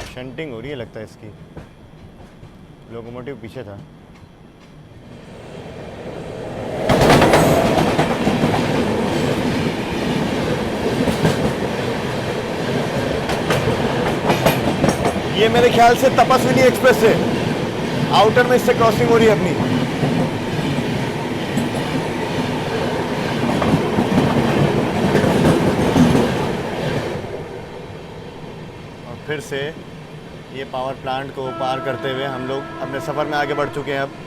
शंटिंग हो रही है लगता है इसकी। लोकोमोटिव पीछे था। ये मेरे ख्याल से तपस्विनी एक्सप्रेस है, आउटर में इससे क्रॉसिंग हो रही है अपनी। फिर से ये पावर प्लांट को पार करते हुए हम लोग अपने सफ़र में आगे बढ़ चुके हैं अब।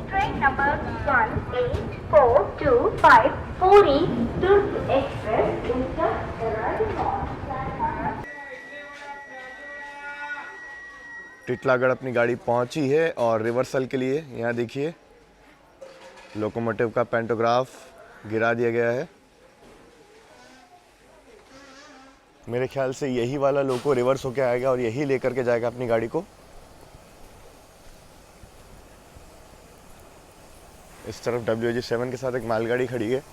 Train number 18425 Puri Durg Express is just arriving on platform. Titlagarh अपनी गाड़ी पहुंची है और रिवर्सल के लिए यहाँ देखिए लोकोमोटिव का पेंटोग्राफ गिरा दिया गया है। मेरे ख्याल से यही वाला लोको रिवर्स होके आएगा और यही लेकर के जाएगा अपनी गाड़ी को। इस तरफ WG7 के साथ एक मालगाड़ी खड़ी है।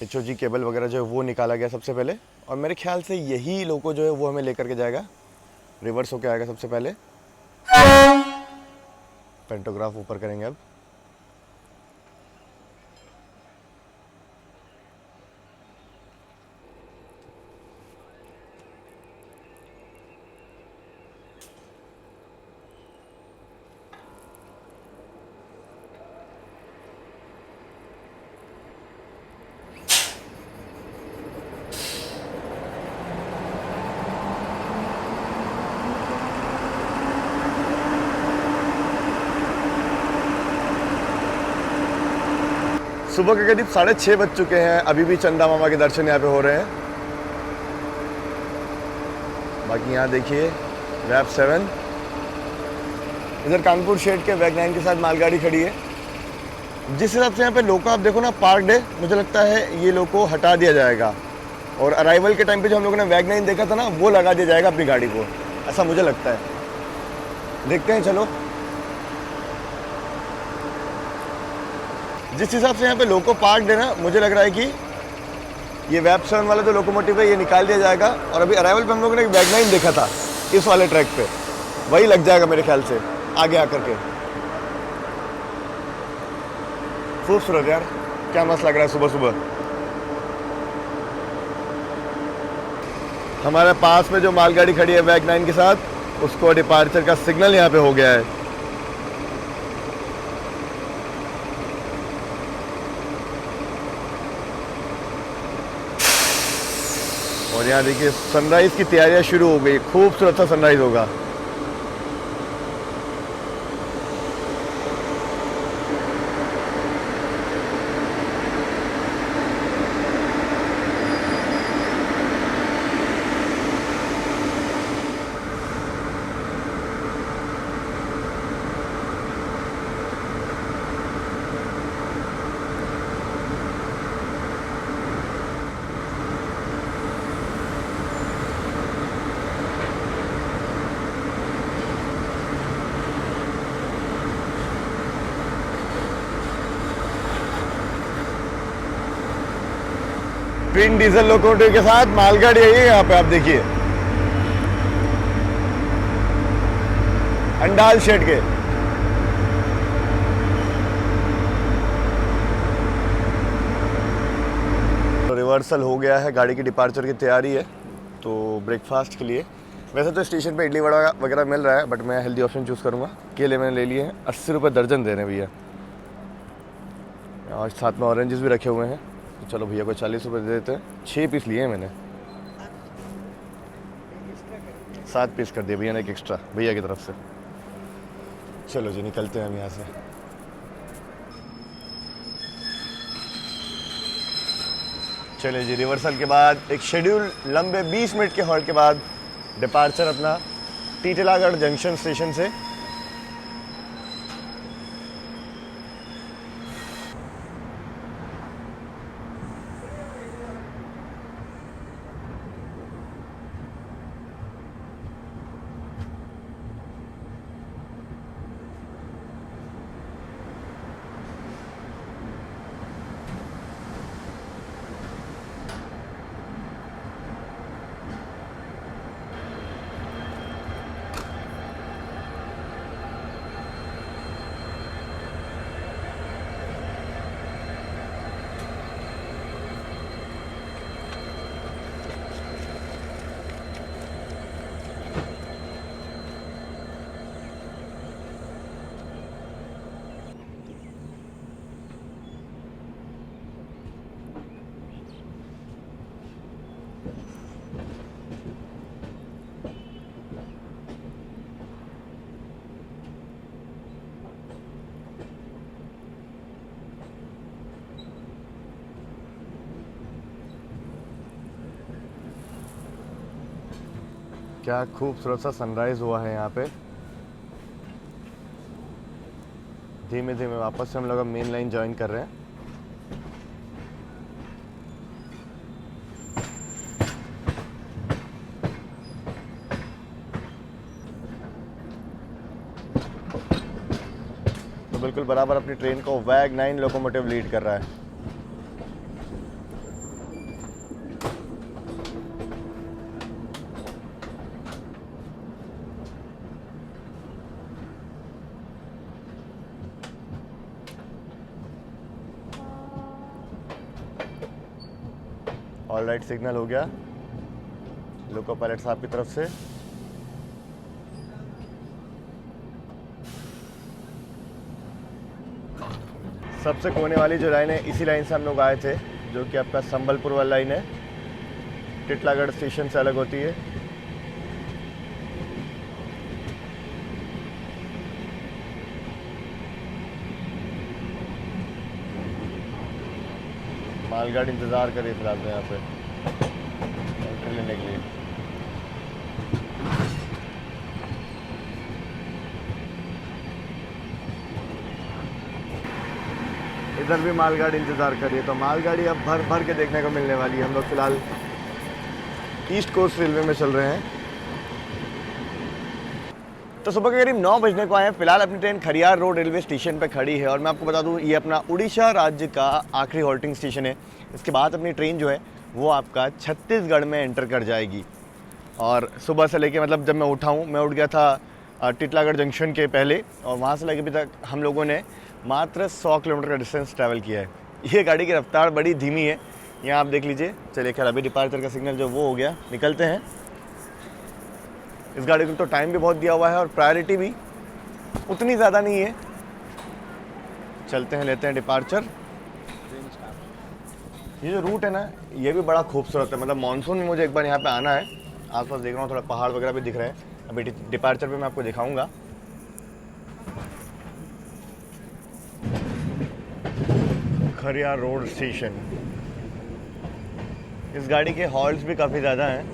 HOG केबल वगैरह जो है वो निकाला गया सबसे पहले और मेरे ख्याल से यही लोको जो है वो हमें लेकर के जाएगा, रिवर्स होके आएगा सबसे पहले। पेंटोग्राफ ऊपर करेंगे अब। सुबह के करीब 6:30 बज चुके हैं। अभी भी चंदा मामा के दर्शन यहाँ पे हो रहे हैं। बाकी यहाँ देखिए वैप 7, इधर कानपुर शेड के वैग 9 के साथ मालगाड़ी खड़ी है। जिस हिसाब से यहाँ पे लोको आप देखो ना पार्कड है, मुझे लगता है ये लोको हटा दिया जाएगा और अराइवल के टाइम पे जो हम लोगों ने वैग 9 देखा था ना वो लगा दिया जाएगा अपनी गाड़ी को, ऐसा मुझे लगता है। देखते हैं चलो। जिस हिसाब से यहाँ पे लोको पार्कड है ना, मुझे लग रहा है कि ये वैप 7 वाला जो लोकोमोटिव है ये निकाल दिया जाएगा और अभी अराइवल पे हम लोगों ने एक वैग 9 देखा था इस वाले ट्रैक पे, वही लग जाएगा मेरे ख्याल से आगे आकर के। खूबसूरत यार, क्या मस्त लग रहा है सुबह सुबह। हमारे पास में जो मालगाड़ी खड़ी है वैग 9 के साथ, उसको डिपार्चर का सिग्नल यहाँ पे हो गया है। और यहाँ देखिए सनराइज की तैयारियां शुरू हो गई। खूबसूरत सा सनराइज होगा। ट्विन डीजल लोकोमोटिव के साथ मालगाड़ी आई है यहाँ पे, आप देखिए अंडाल शेड के। तो रिवर्सल हो गया है, गाड़ी की डिपार्चर की तैयारी है। तो ब्रेकफास्ट के लिए वैसे तो स्टेशन पे इडली वड़ा वगैरह मिल रहा है, बट मैं हेल्दी ऑप्शन चूज़ करूँगा। केले मैंने ले लिए हैं, 80 रुपये दर्जन दे रहे हैं भैया। और साथ में ऑरेंजेस भी रखे हुए हैं, तो चलो भैया को 40 रुपये दे देते हैं। 6 पीस लिए हैं मैंने, 7 पीस कर दिए भैया ने एक एक्स्ट्रा भैया की तरफ से। चलो जी निकलते हैं हम यहाँ से। चलिए जी, रिवर्सल के बाद एक शेड्यूल लंबे 20 मिनट के हॉल्ट के बाद डिपार्चर अपना टीटलागढ़ जंक्शन स्टेशन से। क्या खूबसूरत सा सनराइज हुआ है यहाँ पे। धीमे धीमे वापस से हम लोग अब मेन लाइन ज्वाइन कर रहे हैं। तो बिल्कुल बराबर अपनी ट्रेन को वैग 9 लोकोमोटिव लीड कर रहा है। ऑल राइट सिग्नल हो गया लोको पायलट साहब की तरफ से। सबसे कोने वाली जो लाइन है, इसी लाइन से हम लोग आए थे, जो कि आपका संबलपुर वाली लाइन है, टिटलागढ़ स्टेशन से अलग होती है। मालगाड़ी इंतज़ार करिए फिलहाल तो यहाँ पे एंट्री लेने के लिए। इधर भी मालगाड़ी इंतज़ार करिए। तो मालगाड़ी अब भर भर के देखने को मिलने वाली है। हम लोग फिलहाल ईस्ट कोस्ट रेलवे में चल रहे हैं। तो सुबह के करीब 9 बजने को आए हैं। फिलहाल अपनी train Khariar road railway station पे खड़ी है और मैं आपको बता दूं ये अपना उड़ीसा राज्य का आखिरी हॉल्टिंग स्टेशन है। इसके बाद अपनी ट्रेन जो है वो आपका छत्तीसगढ़ में एंटर कर जाएगी। और सुबह से लेके मतलब जब मैं उठा हूँ, मैं उठ गया था टिटलागढ़ जंक्शन के पहले, और वहाँ से लेके अभी तक हम लोगों ने मात्र 100 किलोमीटर का डिस्टेंस ट्रैवल किया है। ये गाड़ी की रफ्तार बड़ी धीमी है, यहाँ आप देख लीजिए। चलिए खैर, अभी डिपार्चर का सिग्नल जो वो हो गया, निकलते हैं। इस गाड़ी को तो टाइम भी बहुत दिया हुआ है और प्रायोरिटी भी उतनी ज़्यादा नहीं है। चलते हैं, लेते हैं डिपार्चर। ये जो रूट है ना, ये भी बड़ा खूबसूरत है। मतलब मानसून में मुझे एक बार यहाँ पे आना है। आसपास देख रहा हूँ, थोड़ा पहाड़ वगैरह भी दिख रहे हैं। अभी डिपार्चर पे मैं आपको दिखाऊंगा। Khariar road station. इस गाड़ी के हॉल्ट्स भी काफ़ी ज़्यादा हैं,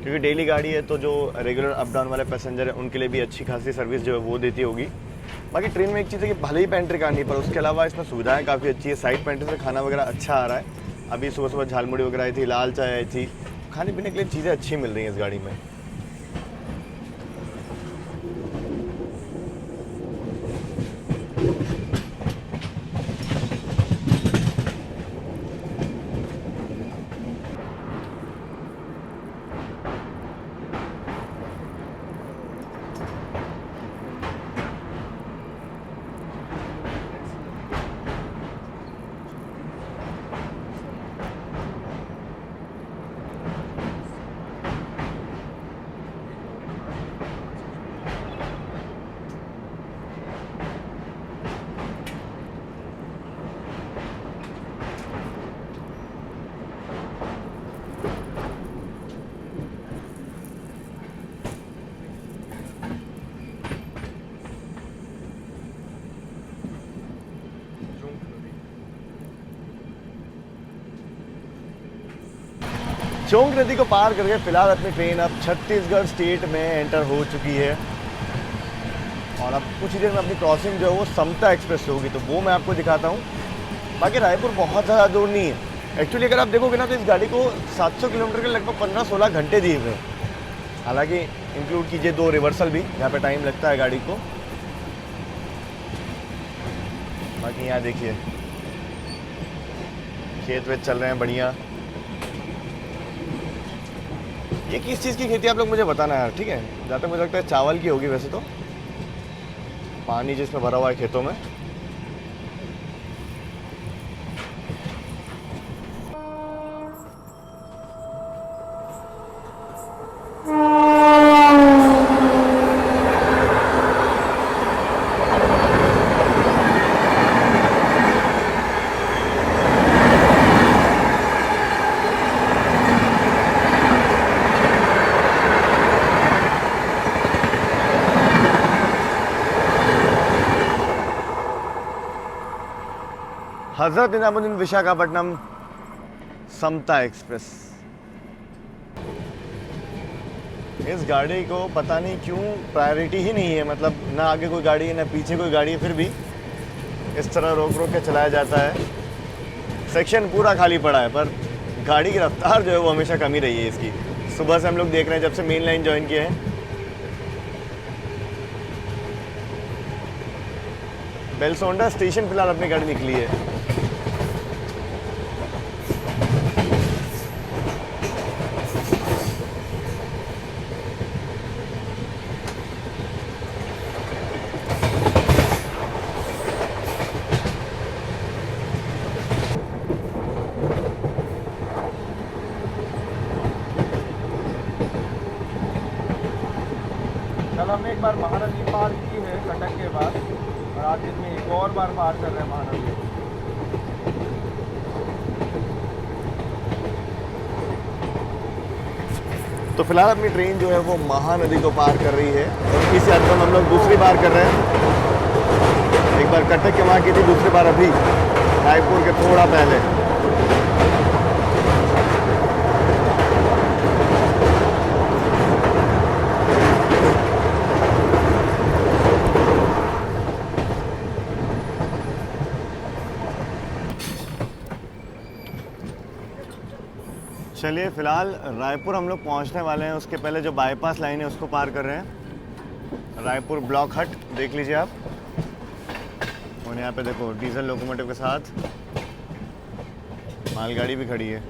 क्योंकि डेली गाड़ी है, तो जो रेगुलर अप डाउन वाले पैसेंजर हैं उनके लिए भी अच्छी खासी सर्विस जो है वो देती होगी। बाकी ट्रेन में एक चीज़ है कि भले ही पेंट्री का नहीं, पर उसके अलावा इसमें सुविधाएं काफ़ी अच्छी है। साइड पेंट्री से खाना वगैरह अच्छा आ रहा है। अभी सुबह सुबह झालमुड़ी वगैरह आई थी, लाल चाय आई थी। खाने पीने के लिए चीज़ें अच्छी मिल रही हैं इस गाड़ी में। चोंग नदी को पार करके फिलहाल अपनी ट्रेन अब छत्तीसगढ़ स्टेट में एंटर हो चुकी है। और अब कुछ ही देर में अपनी क्रॉसिंग जो है वो समता एक्सप्रेस होगी, तो वो मैं आपको दिखाता हूँ। बाकी रायपुर बहुत ज़्यादा दूर नहीं है। एक्चुअली अगर आप देखोगे ना, तो इस गाड़ी को 700 किलोमीटर के लगभग 15-16 घंटे दिए हुए हैं। हालांकि इंक्लूड कीजिए 2 रिवर्सल भी, यहाँ पे टाइम लगता है गाड़ी को। बाकी यहाँ देखिए खेत वेत चल रहे हैं बढ़िया। ये किस चीज़ की खेती आप लोग मुझे बताना यार, ठीक है। जहाँ तक मुझे लगता है चावल की होगी वैसे तो। पानी जिसमें भरा हुआ है खेतों में। हजरत निजामुद्दीन विशाखापट्टनम समता एक्सप्रेस। इस गाड़ी को पता नहीं क्यों प्रायोरिटी ही नहीं है, मतलब ना आगे कोई गाड़ी है ना पीछे कोई गाड़ी है, फिर भी इस तरह रोक रोक के चलाया जाता है। सेक्शन पूरा खाली पड़ा है पर गाड़ी की रफ्तार जो है वो हमेशा कम ही रही है इसकी। सुबह से हम लोग देख रहे हैं जब से मेन लाइन ज्वाइन किए हैं। बेलसोंडा स्टेशन फिलहाल अपनी गाड़ी निकली है। कल हमने एक बार महानदी पार की है कटक के बाद, और आज इसमें एक और बार पार कर रहे हैं महानदी। तो फिलहाल अपनी ट्रेन जो है वो महानदी को पार कर रही है और इस यात्रा में हम लोग दूसरी बार कर रहे हैं। एक बार कटक के वहाँ की थी, दूसरी बार अभी रायपुर के थोड़ा पहले। चलिए फिलहाल रायपुर हम लोग पहुंचने वाले हैं। उसके पहले जो बाईपास लाइन है उसको पार कर रहे हैं। रायपुर ब्लॉक हट देख लीजिए आप, और यहाँ पे देखो डीजल लोकोमोटिव के साथ मालगाड़ी भी खड़ी है।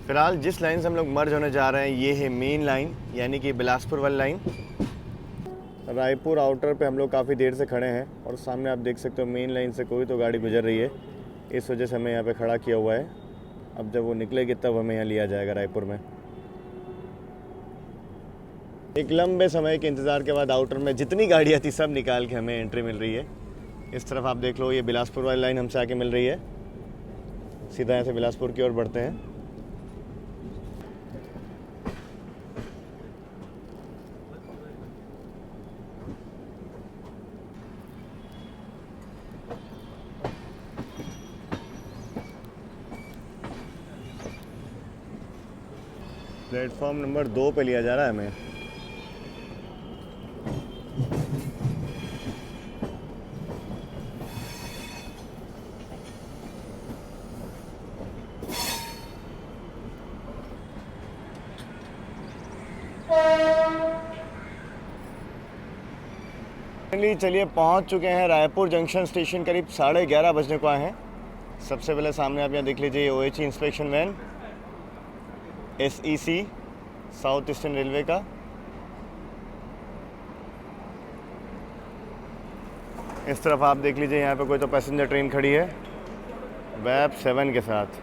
फिलहाल जिस लाइन से हम लोग मर्ज होने जा रहे हैं ये है मेन लाइन, यानी कि बिलासपुर वाली लाइन। रायपुर आउटर पे हम लोग काफ़ी देर से खड़े हैं और सामने आप देख सकते हो मेन लाइन से कोई तो गाड़ी गुजर रही है, इस वजह से हमें यहाँ पे खड़ा किया हुआ है। अब जब वो निकलेगी तब हमें यहाँ लिया जाएगा रायपुर में। एक लंबे समय के इंतज़ार के बाद आउटर में जितनी गाड़ियाँ थी सब निकाल के हमें एंट्री मिल रही है। इस तरफ आप देख लो, ये बिलासपुर वाली लाइन हमसे आके मिल रही है। सीधा यहाँ से बिलासपुर की ओर बढ़ते हैं। प्लेटफॉर्म नंबर 2 पे लिया जा रहा है हमें। चलिए पहुंच चुके हैं रायपुर जंक्शन स्टेशन। करीब 11:30 बजने को आए हैं। सबसे पहले सामने आप यहाँ देख लीजिए OHE inspection van SEC South Eastern Railway का। इस तरफ आप देख लीजिए यहाँ पे कोई तो पैसेंजर ट्रेन खड़ी है वैब 7 के साथ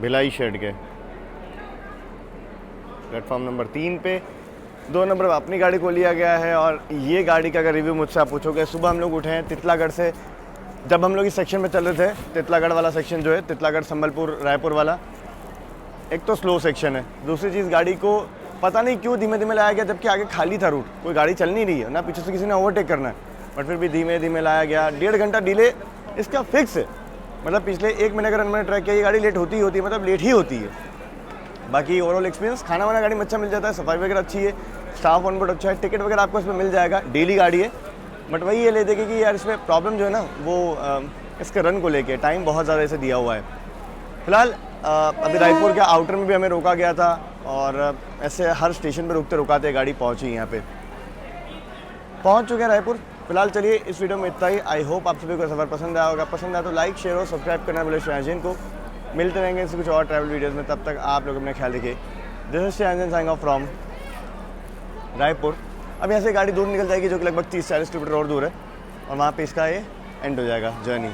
भिलाई शेड के। प्लेटफॉर्म नंबर 3 पे 2 नंबर पर अपनी गाड़ी को लिया गया है। और ये गाड़ी का अगर रिव्यू मुझसे आप पूछोगे, सुबह हम लोग उठे हैं तितलागढ़ से। जब हम लोग इस सेक्शन में चल रहे थे, तितलागढ़ वाला सेक्शन जो है, तितलागढ़ संबलपुर रायपुर वाला, एक तो स्लो सेक्शन है, दूसरी चीज़ गाड़ी को पता नहीं क्यों धीमे धीमे लाया गया, जबकि आगे खाली था रूट, कोई गाड़ी चल नहीं रही है, ना पीछे से किसी ने ओवरटेक करना है, बट फिर भी धीमे धीमे लाया गया। 1.5 घंटा डिले इसका फिक्स है। मतलब पिछले 1 महीने अगर मैंने ट्रैक किया, ये गाड़ी लेट होती ही होती है, मतलब लेट ही होती है। बाकी ओवरऑल एक्सपीरियंस, खाना वाना गाड़ी में अच्छा मिल जाता है, सफाई वगैरह अच्छी है, स्टाफ ऑन बोर्ड अच्छा है, टिकट वगैरह आपको इसमें मिल जाएगा। डेली गाड़ी है, बट वही ये ले देगी कि यार इसमें प्रॉब्लम जो है ना वो इसके रन को लेके टाइम बहुत ज़्यादा इसे दिया हुआ है। फिलहाल अभी रायपुर के आउटर में भी हमें रोका गया था और ऐसे हर स्टेशन पर रुकते रुकाते गाड़ी पहुंची। यहाँ पे पहुंच चुके हैं रायपुर। फिलहाल चलिए इस वीडियो में इतना ही। आई होप आप सभी को सफ़र पसंद आया होगा। पसंद आया तो लाइक शेयर और सब्सक्राइब करना बोले श्रेयांजन को। मिलते रहेंगे इससे कुछ और ट्रैवल वीडियोज़ में, तब तक आप लोग अपने ख्याल रखिए। This is Shreyanjan signing off from Raipur. अब यहाँ से गाड़ी दूर निकल जाएगी जो कि लगभग 30-40 किलोमीटर और दूर है, और वहाँ पे इसका ये एंड हो जाएगा जर्नी।